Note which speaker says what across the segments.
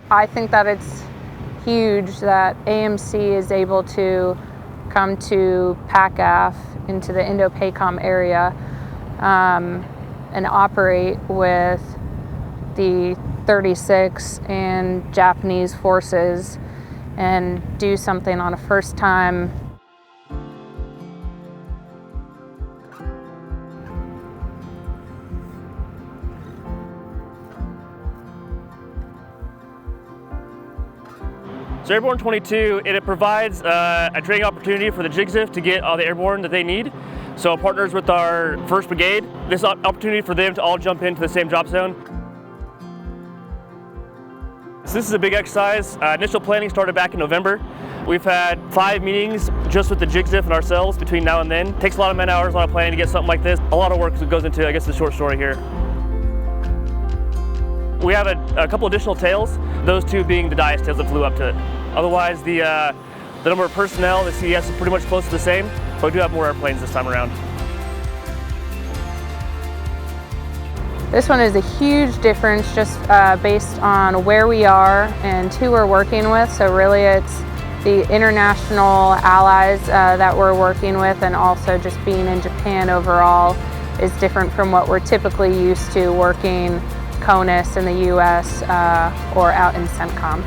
Speaker 1: I think that it's huge that AMC is able to come to PACAF into the Indo-PACOM area and operate with the 36 and Japanese forces and do something on a first time.
Speaker 2: So Airborne 22, it provides a training opportunity for the JIGSIF to get all the airborne that they need. So it partners with our 1st Brigade. This opportunity for them to all jump into the same drop zone. So this is a big exercise. Initial planning started back in November. We've had 5 meetings just with the JIGSIF and ourselves between now and then. It takes a lot of man hours, a lot of planning to get something like this. A lot of work goes into, I guess, the short story here. We have a couple additional tails, those 2 being the Dias tails that flew up to it. Otherwise, the number of personnel, the CES is pretty much close to the same, but we do have more airplanes this time around.
Speaker 1: This one is a huge difference just based on where we are and who we're working with. So really it's the international allies that we're working with, and also just being in Japan overall is different from what we're typically used to working CONUS in the US or out in CENTCOM.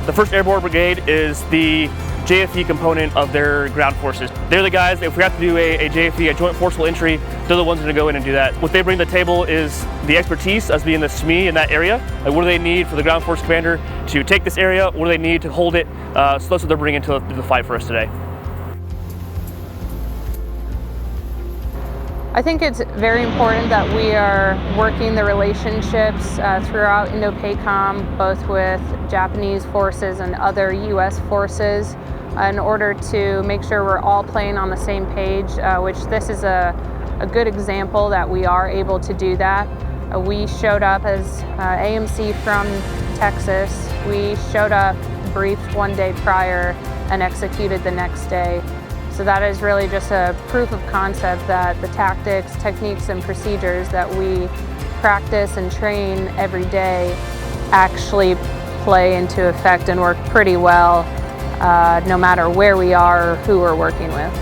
Speaker 2: The 1st Airborne Brigade is the JFE component of their ground forces. They're the guys, if we have to do a JFE, a joint forcible entry, they're the ones that are going to go in and do that. What they bring to the table is the expertise as being the SME in that area. Like, what do they need for the ground force commander to take this area? What do they need to hold it? So that's what they're bringing to the fight for us today.
Speaker 1: I think it's very important that we are working the relationships throughout Indo-PACOM, both with Japanese forces and other US forces, in order to make sure we're all playing on the same page, which this is a good example that we are able to do that. We showed up as AMC from Texas. We showed up, briefed one day prior, and executed the next day. So that is really just a proof of concept that the tactics, techniques, and procedures that we practice and train every day actually play into effect and work pretty well no matter where we are or who we're working with.